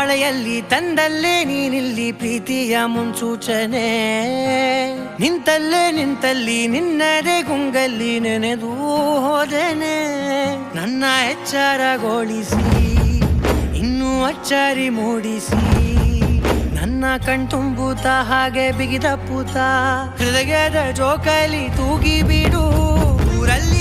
ಮಳೆಯಲ್ಲಿ ತಂದಲ್ಲೇ ನೀನಿಲ್ಲಿ ಪ್ರೀತಿಯ ಮುನ್ಸೂಚನೆ ನಿಂತಲ್ಲಿ ನಿನ್ನದೇ ಗುಂಗಲ್ಲಿ ನೆನೆದು ಹೋದೆನೆ ನನ್ನ ಎಚ್ಚರಗೊಳಿಸಿ ಇನ್ನೂ ಅಚ್ಚರಿ ಮೂಡಿಸಿ ನನ್ನ ಕಣ್ತುಂಬುತ್ತ ಹಾಗೆ ಬಿಗಿದ ಪೂತ ಹೃದಯದ ಜೋಕಾಲಿ ತೂಗಿ ಬಿಡು ಊರಲ್ಲಿ